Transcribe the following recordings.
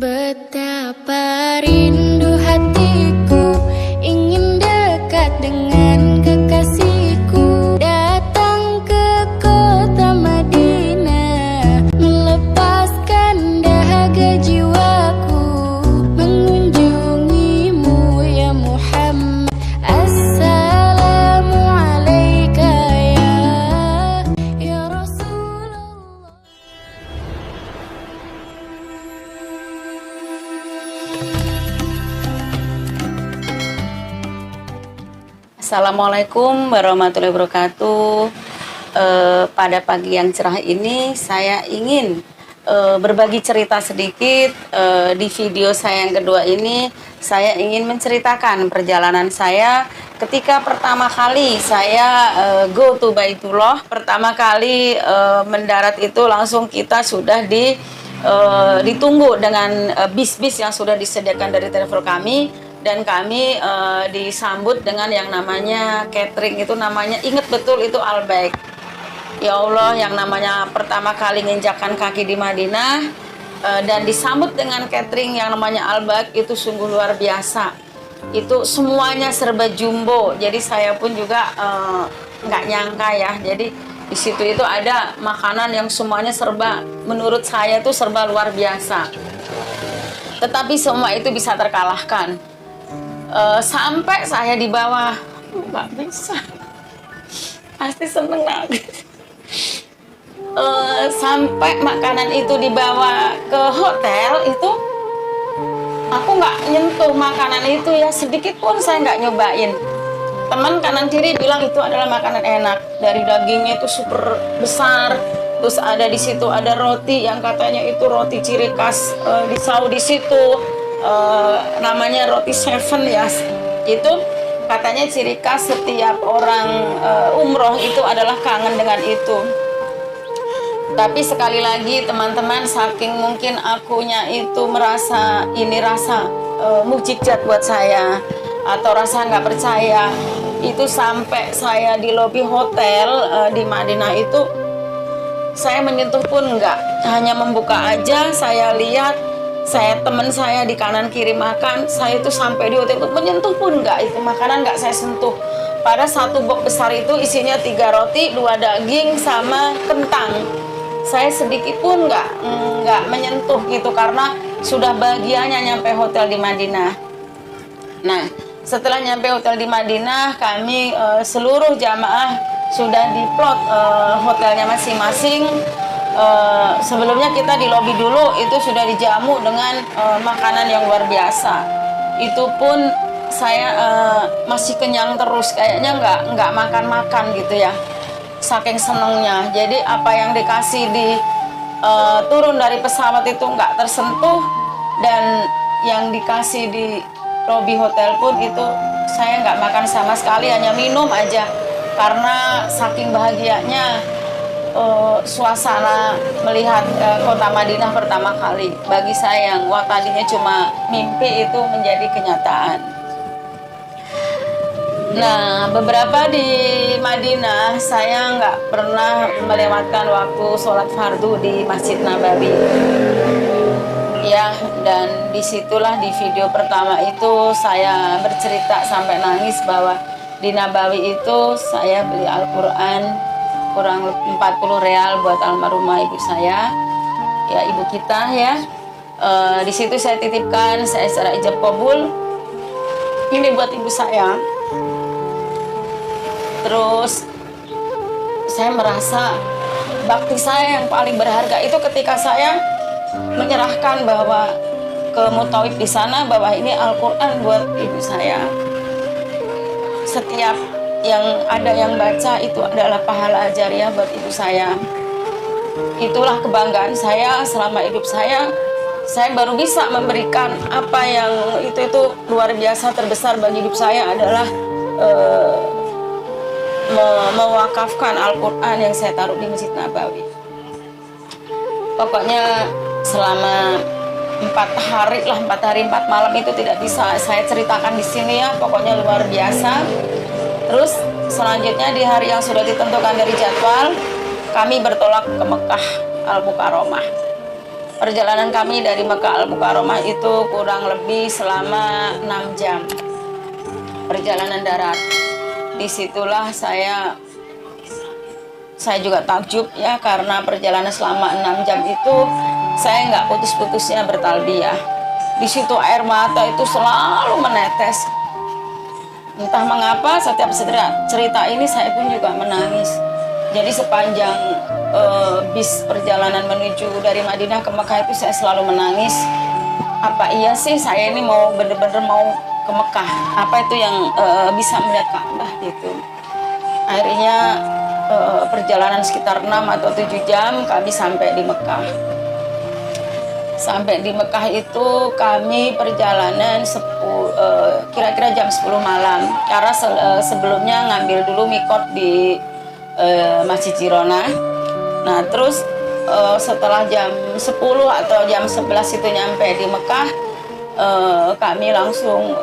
Betapa rindu hatiku ingin dekat dengan kekasihku, datang ke kota Madinah, melepaskan dahaga jiwaku, mengunjungimu ya Muhammad. Assalamu alaika ya Rasulullah. Assalamualaikum warahmatullahi wabarakatuh. Pada pagi yang cerah ini saya ingin berbagi cerita sedikit. Di video saya yang kedua ini saya ingin menceritakan perjalanan saya ketika pertama kali saya go to Baitullah. Pertama kali mendarat itu langsung kita sudah ditunggu dengan bis-bis yang sudah disediakan dari travel kami. Dan kami disambut dengan yang namanya catering, itu namanya, inget betul itu Al-Baik. Ya Allah, yang namanya pertama kali nginjakkan kaki di Madinah dan disambut dengan catering yang namanya Al-Baik itu sungguh luar biasa. Itu semuanya serba jumbo, jadi saya pun juga nggak nyangka ya. Jadi di situ itu ada makanan yang semuanya serba, menurut saya itu serba luar biasa. Tetapi semua itu bisa terkalahkan. Sampai saya di bawah, nggak bisa, pasti seneng lagi. Sampai makanan itu dibawa ke hotel itu, aku nggak nyentuh makanan itu ya, sedikit pun saya nggak nyobain. Teman kanan kiri bilang itu adalah makanan enak, dari dagingnya itu super besar. Terus ada di situ ada roti yang katanya itu roti ciri khas di Saudi situ. Namanya roti seven ya, itu katanya ciri khas setiap orang umroh itu adalah kangen dengan itu. Tapi sekali lagi teman-teman, saking mungkin akunya itu merasa ini rasa mukjizat buat saya atau rasa nggak percaya, itu sampai saya di lobi hotel di Madinah itu saya menyentuh pun nggak, hanya membuka aja, saya lihat teman saya di kanan kiri makan, saya itu sampai di hotel itu menyentuh pun nggak, itu makanan nggak saya sentuh. Pada satu box besar itu isinya 3 roti, 2 daging sama kentang. Saya sedikit pun nggak menyentuh gitu karena sudah bahagianya nyampe hotel di Madinah. Nah, setelah nyampe hotel di Madinah, kami seluruh jamaah sudah diplot hotelnya masing-masing. Sebelumnya kita di lobi dulu itu sudah dijamu dengan makanan yang luar biasa. Itu pun saya masih kenyang terus, kayaknya nggak makan gitu ya, saking senengnya. Jadi apa yang dikasih di turun dari pesawat itu nggak tersentuh, dan yang dikasih di lobi hotel pun itu saya nggak makan sama sekali, hanya minum aja karena saking bahagianya suasana melihat kota Madinah pertama kali. Bagi saya yang tadinya cuma mimpi itu menjadi kenyataan. Nah, beberapa di Madinah saya nggak pernah melewatkan waktu sholat fardu di Masjid Nabawi. Ya, dan disitulah di video pertama itu saya bercerita sampai nangis bahwa di Nabawi itu saya beli Al-Quran kurang lebih 40 real buat almarhumah ibu saya, ya ibu kita ya. Di situ saya titipkan, saya secara ijab qabul, ini buat ibu saya. Terus saya merasa bakti saya yang paling berharga itu ketika saya menyerahkan bahwa ke mutawif di sana bahwa ini Al-Quran buat ibu saya. Setiap yang ada yang baca itu adalah pahala jariah buat ibu saya. Itulah kebanggaan saya selama hidup saya. Saya baru bisa memberikan apa yang itu luar biasa terbesar bagi hidup saya adalah mewakafkan Al-Quran yang saya taruh di Masjid Nabawi. Pokoknya selama 4 hari 4 malam itu tidak bisa saya ceritakan di sini ya. Pokoknya luar biasa. Terus selanjutnya di hari yang sudah ditentukan dari jadwal, kami bertolak ke Mekah Al-Mukarramah. Perjalanan kami dari Mekah Al-Mukarramah itu kurang lebih selama 6 jam perjalanan darat. Disitulah saya juga takjub ya, karena perjalanan selama 6 jam itu saya nggak putus-putusnya bertalbiyah. Di situ air mata itu selalu menetes. Entah mengapa setiap cerita ini saya pun juga menangis. Jadi sepanjang bis perjalanan menuju dari Madinah ke Mekah itu saya selalu menangis. Apa iya sih saya ini mau bener-bener mau ke Mekah? Apa itu yang bisa melihat Ka'bah gitu? Akhirnya perjalanan sekitar 6 atau 7 jam kami sampai di Mekah. Sampai di Mekah itu kami perjalanan kira-kira jam 10 malam. Karena sebelumnya ngambil dulu mikot di Masjid Jirona. Nah terus setelah jam 10 atau jam 11 itu nyampe di Mekah, kami langsung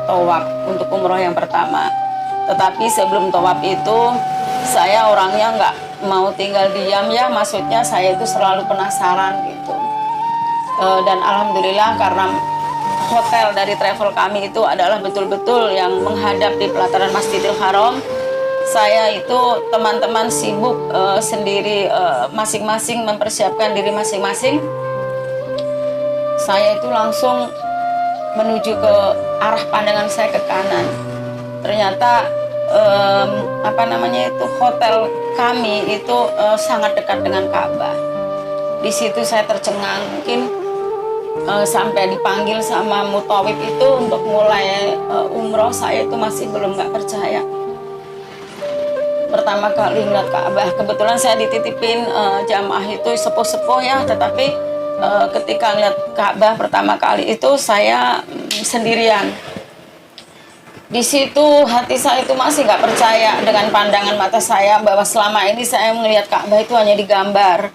tawaf untuk umroh yang pertama. Tetapi sebelum tawaf itu saya orangnya nggak mau tinggal diam ya, maksudnya saya itu selalu penasaran gitu. Dan alhamdulillah karena hotel dari travel kami itu adalah betul-betul yang menghadap di pelataran Masjidil Haram. Saya itu teman-teman sibuk sendiri, masing-masing mempersiapkan diri masing-masing. Saya itu langsung menuju ke arah pandangan saya ke kanan. Ternyata hotel kami itu sangat dekat dengan Ka'bah. Di situ saya tercengang, mungkin sampai dipanggil sama mutawif itu untuk mulai umroh, saya itu masih belum nggak percaya. Pertama kali ngeliat Ka'bah, kebetulan saya dititipin jamaah itu sepuh-sepuh ya, tetapi ketika ngeliat Ka'bah pertama kali itu saya sendirian. Di situ hati saya itu masih nggak percaya dengan pandangan mata saya bahwa selama ini saya melihat Ka'bah itu hanya di gambar,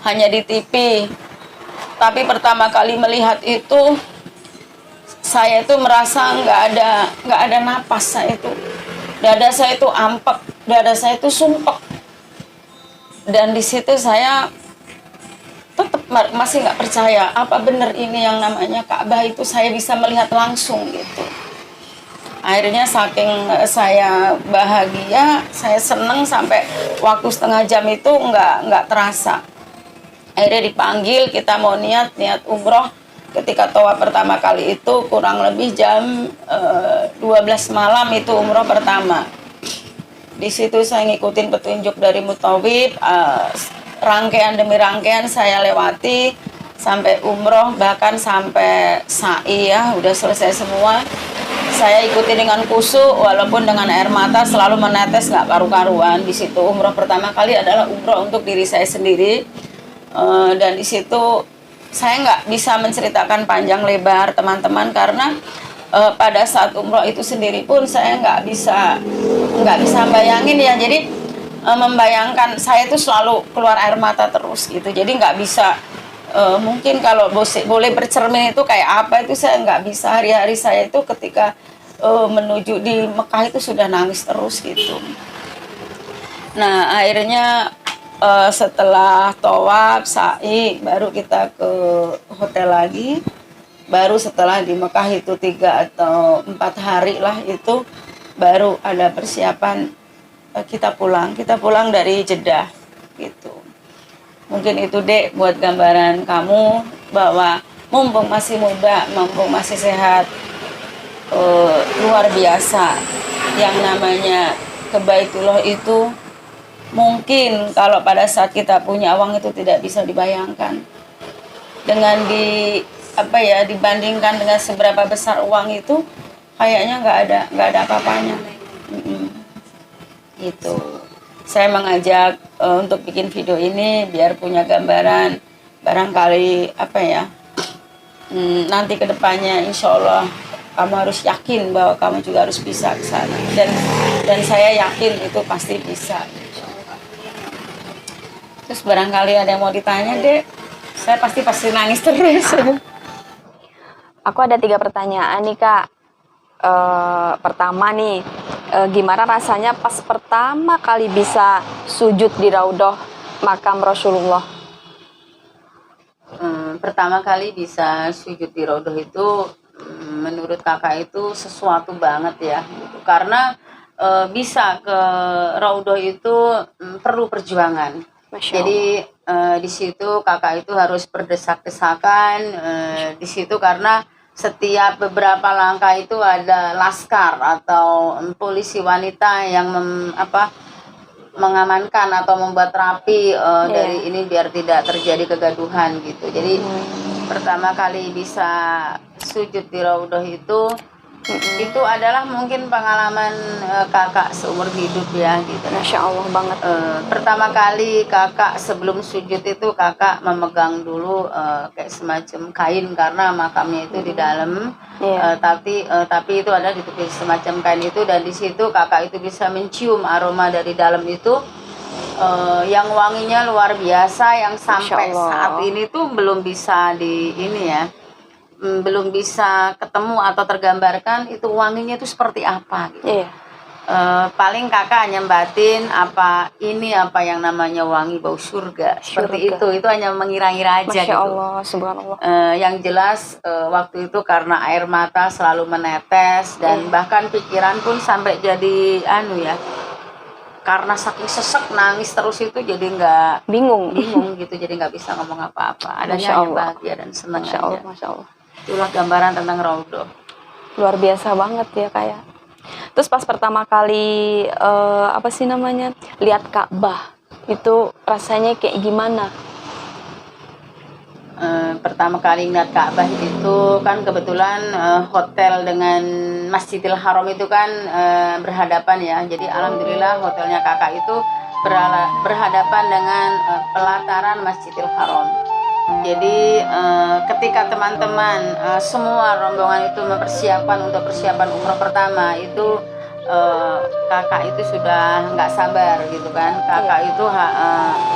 hanya di TV. Tapi pertama kali melihat itu saya itu merasa nggak ada napas. Saya itu dada saya itu ampek, dada saya itu sumpek, dan di situ saya tetap masih nggak percaya apa benar ini yang namanya Ka'bah itu saya bisa melihat langsung gitu. Akhirnya saking saya bahagia, saya seneng sampai waktu setengah jam itu nggak terasa. Akhirnya dipanggil, kita mau niat umroh. Ketika tawaf pertama kali itu kurang lebih jam 12 malam itu umroh pertama. Di situ saya ngikutin petunjuk dari mutawif, rangkaian demi rangkaian saya lewati sampai umroh, bahkan sampai sa'i ya, udah selesai semua. Saya ikuti dengan khusyuk, walaupun dengan air mata selalu menetes nggak karu-karuan. Di situ umroh pertama kali adalah umroh untuk diri saya sendiri, dan di situ saya nggak bisa menceritakan panjang lebar teman-teman, karena pada saat umroh itu sendiri pun saya nggak bisa bayangin ya. Jadi membayangkan saya itu selalu keluar air mata terus gitu. Jadi nggak bisa, mungkin kalau boleh bercermin itu kayak apa itu saya nggak bisa. Hari-hari saya itu ketika menuju di Mekah itu sudah nangis terus gitu. Nah akhirnya setelah tawaf, sa'i, baru kita ke hotel lagi. Baru setelah di Mekah itu 3 atau 4 hari lah itu baru ada persiapan kita pulang dari Jeddah gitu. Mungkin itu Dek buat gambaran kamu bahwa mumpung masih muda, mumpung masih sehat, luar biasa yang namanya ke Baitullah itu. Mungkin kalau pada saat kita punya uang itu tidak bisa dibayangkan. Dengan dibandingkan dengan seberapa besar uang itu, kayaknya nggak ada apa-apanya. Gitu. Saya mengajak untuk bikin video ini biar punya gambaran, barangkali nanti kedepannya insya Allah kamu harus yakin bahwa kamu juga harus bisa ke sana, dan saya yakin itu pasti bisa. Terus barangkali ada yang mau ditanya Dek, saya pasti nangis terus. Aku ada 3 pertanyaan nih Kak. Pertama nih, gimana rasanya pas pertama kali bisa sujud di Raudhah makam Rasulullah? pertama kali bisa sujud di Raudhah itu menurut kakak itu sesuatu banget ya, gitu. Karena bisa ke Raudhah itu perlu perjuangan. Masya Jadi di situ kakak itu harus berdesak-desakan di situ karena setiap beberapa langkah itu ada laskar atau polisi wanita yang mengamankan atau membuat rapi dari ini biar tidak terjadi kegaduhan gitu. Jadi pertama kali bisa sujud di Raudhah itu adalah mungkin pengalaman kakak seumur hidup ya gitu. Masya Allah banget. Pertama kali kakak sebelum sujud itu kakak memegang dulu kayak semacam kain karena makamnya itu di dalam. Tapi itu ada ditutupin semacam kain itu, dan di situ kakak itu bisa mencium aroma dari dalam itu yang wanginya luar biasa, yang sampai saat ini tuh belum bisa belum bisa ketemu atau tergambarkan itu wanginya itu seperti apa gitu. Paling kakak hanya batin apa yang namanya wangi bau surga. Seperti itu hanya mengira-ngira aja. Masya Allah, subhanallah. Yang jelas waktu itu karena air mata selalu menetes dan bahkan pikiran pun sampai jadi karena saking sesek nangis terus itu jadi nggak bingung gitu, jadi nggak bisa ngomong apa-apa. Adanya hanya bahagia dan senang aja. Masya Allah. Itulah gambaran tentang Raudhah. Luar biasa banget ya kayak. Terus pas pertama kali lihat Ka'bah itu rasanya kayak gimana? Pertama kali ngeliat Ka'bah itu kan kebetulan hotel dengan Masjidil Haram itu kan berhadapan ya. Jadi alhamdulillah hotelnya kakak itu berhadapan dengan pelataran Masjidil Haram. Jadi ketika teman-teman semua rombongan itu mempersiapkan untuk persiapan umroh pertama itu kakak itu sudah nggak sabar gitu kan. Kakak itu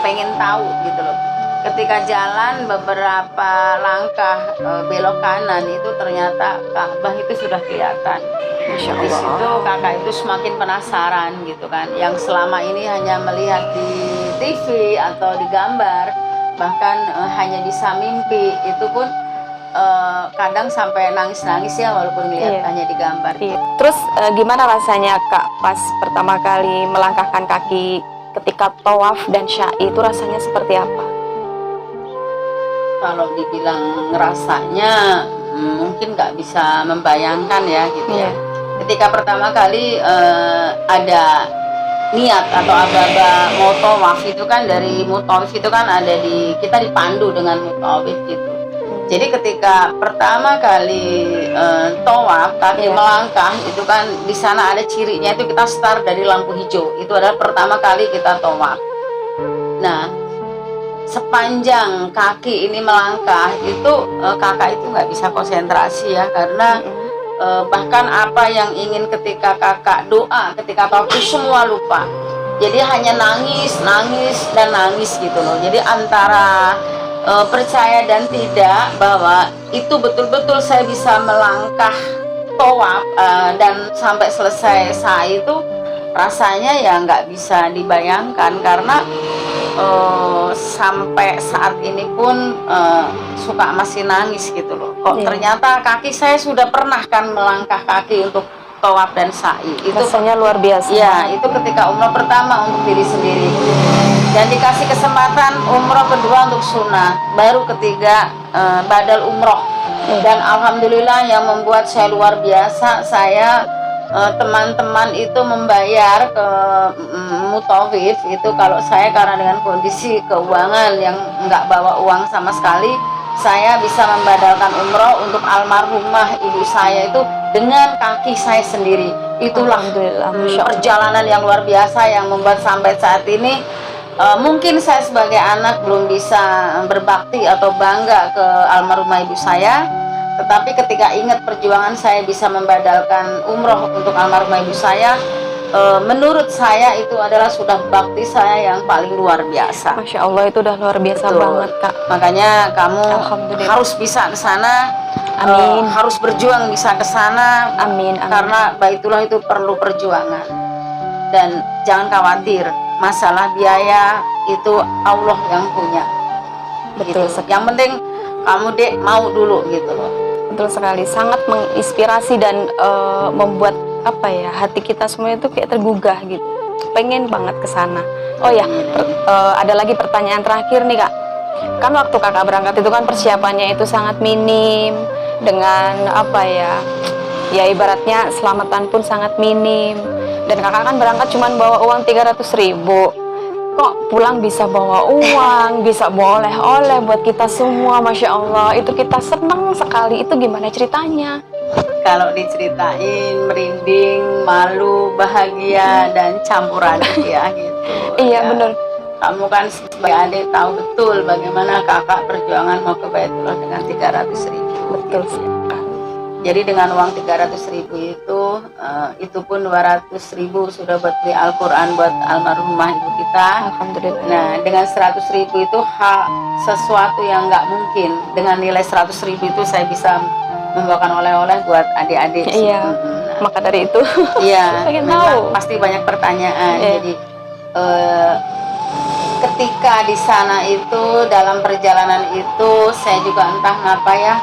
pengen tahu gitu loh. Ketika jalan beberapa langkah belok kanan itu ternyata Ka'bah itu sudah kelihatan. Masya Allah. Di situ kakak itu semakin penasaran gitu kan. Yang selama ini hanya melihat di TV atau di gambar, bahkan hanya bisa mimpi, itu pun kadang sampai nangis-nangis ya walaupun lihat hanya di gambar. Terus gimana rasanya Kak pas pertama kali melangkahkan kaki ketika tawaf dan sya'i itu rasanya seperti apa? Kalau dibilang rasanya mungkin nggak bisa membayangkan ya gitu ya. Ketika pertama kali ada niat atau aba-aba mau tawaf itu kan, dari mutawif itu kan kita dipandu dengan mutawif gitu. Jadi ketika pertama kali tawaf kaki melangkah itu kan di sana ada cirinya, itu kita start dari lampu hijau. Itu adalah pertama kali kita tawaf. Nah, sepanjang kaki ini melangkah itu kakak itu nggak bisa konsentrasi ya, karena bahkan apa yang ingin ketika kakak doa ketika tawaf itu semua lupa. Jadi hanya nangis gitu loh. Jadi antara percaya dan tidak bahwa itu betul-betul saya bisa melangkah tawaf dan sampai selesai sa'i itu rasanya ya nggak bisa dibayangkan, karena sampai saat ini pun suka masih nangis gitu loh. Kok ternyata kaki saya sudah pernah kan melangkah kaki untuk tawaf dan sa'i. Itu rasanya luar biasa. Ya, itu ketika umroh pertama untuk diri sendiri. Dan dikasih kesempatan umroh kedua untuk sunnah, baru ketiga badal umroh. Dan alhamdulillah yang membuat saya luar biasa, saya teman-teman itu membayar ke mutawif itu. Kalau saya karena dengan kondisi keuangan yang nggak bawa uang sama sekali, saya bisa membadalkan umroh untuk almarhumah ibu saya itu dengan kaki saya sendiri. Itulah perjalanan yang luar biasa yang membuat sampai saat ini mungkin saya sebagai anak belum bisa berbakti atau bangga ke almarhumah ibu saya, tetapi ketika ingat perjuangan saya bisa membadalkan umroh untuk almarhumah ibu saya, menurut saya itu adalah sudah bakti saya yang paling luar biasa. Masya Allah, itu udah luar biasa banget Kak. Makanya kamu harus bisa ke sana. Amin. Harus berjuang bisa ke sana. Amin. Karena Baitullah itu perlu perjuangan. Dan jangan khawatir, masalah biaya itu Allah yang punya. Betul. Gitu. Yang penting kamu dek mau dulu gitu loh. Betul sekali, sangat menginspirasi dan membuat apa ya, hati kita semua itu kayak tergugah gitu. Pengen banget ke sana. Oh ya, ada lagi pertanyaan terakhir nih Kak. Kan waktu Kakak berangkat itu kan persiapannya itu sangat minim, dengan apa ya, ya ibaratnya selamatan pun sangat minim. Dan Kakak kan berangkat cuma bawa uang 300.000. Kok pulang bisa bawa uang, bisa bawa oleh-oleh buat kita semua, Masya Allah. Itu kita senang sekali. Itu gimana ceritanya? Kalau diceritain merinding, malu, bahagia, dan campur aduk ya gitu. Iya Ya. bener. Kamu kan sebagai adik tahu betul bagaimana kakak perjuangan mau ke Baitullah dengan 300.000. Betul sih. Jadi dengan uang 300.000 itu pun 200.000 sudah buat beli Al-Quran buat almarhumah ibu kita. Alhamdulillah. Nah dengan 100.000 itu sesuatu yang nggak mungkin. Dengan nilai 100.000 itu saya bisa membawakan oleh-oleh buat adik-adik. Iya. Maka dari itu, Iya, pengen memang tahu. pasti banyak pertanyaan. Iya. Jadi ketika di sana itu dalam perjalanan itu saya juga entah ngapa ya.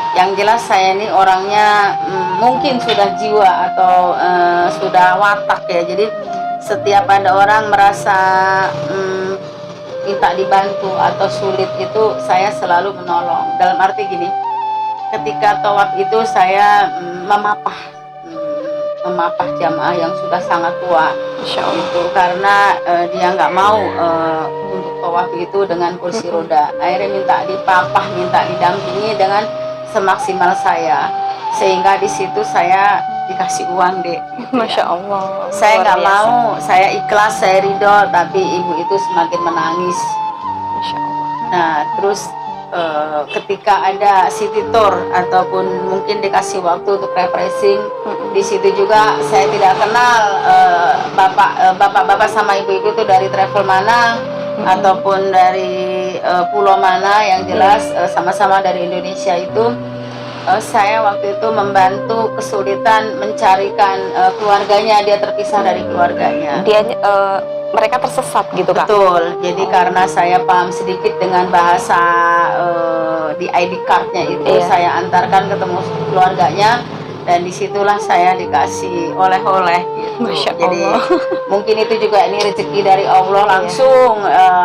Yang jelas saya ini orangnya mungkin sudah jiwa atau sudah watak ya. Jadi setiap ada orang merasa minta dibantu atau sulit itu saya selalu menolong. Dalam arti gini, ketika tawaf itu saya memapah jamaah yang sudah sangat tua. Insya Allah. Itu karena dia nggak mau untuk tawaf itu dengan kursi roda. Akhirnya minta dipapah, minta didampingi dengan semaksimal saya, sehingga di situ saya dikasih uang deh. Gitu Masya ya. Allah. Saya Luar nggak biasa. mau, saya ikhlas, saya ridho, tapi ibu itu semakin menangis. Masya Allah. Nah terus ketika ada city tour ataupun mungkin dikasih waktu untuk refreshing, di situ juga saya tidak kenal bapak-bapak sama ibu-ibu itu dari travel mana ataupun dari pulau mana, yang jelas sama-sama dari Indonesia itu. Saya waktu itu membantu kesulitan mencarikan keluarganya, dia terpisah dari keluarganya. Dia mereka tersesat gitu Kak. Betul, jadi karena saya paham sedikit dengan bahasa di ID cardnya itu, Iya. saya antarkan ketemu keluarganya, dan disitulah saya dikasih oleh-oleh gitu. Masya Jadi Allah. mungkin itu juga ini rezeki dari Allah langsung,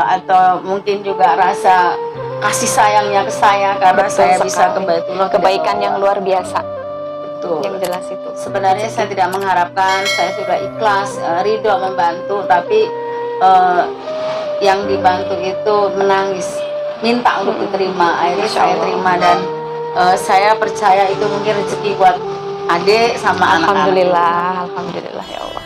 atau mungkin juga rasa kasih sayangnya ke saya karena Betul saya bisa ke sekali. Baitullah. Kebaikan yang luar biasa. Betul. Yang jelas itu. Sebenarnya saya tidak mengharapkan, saya sudah ikhlas, ridho membantu, tapi yang dibantu itu menangis, minta untuk diterima. Akhirnya Masya saya Allah. terima, dan saya percaya itu mungkin rezeki buat adik sama anak-anak. Alhamdulillah, alhamdulillah ya Allah.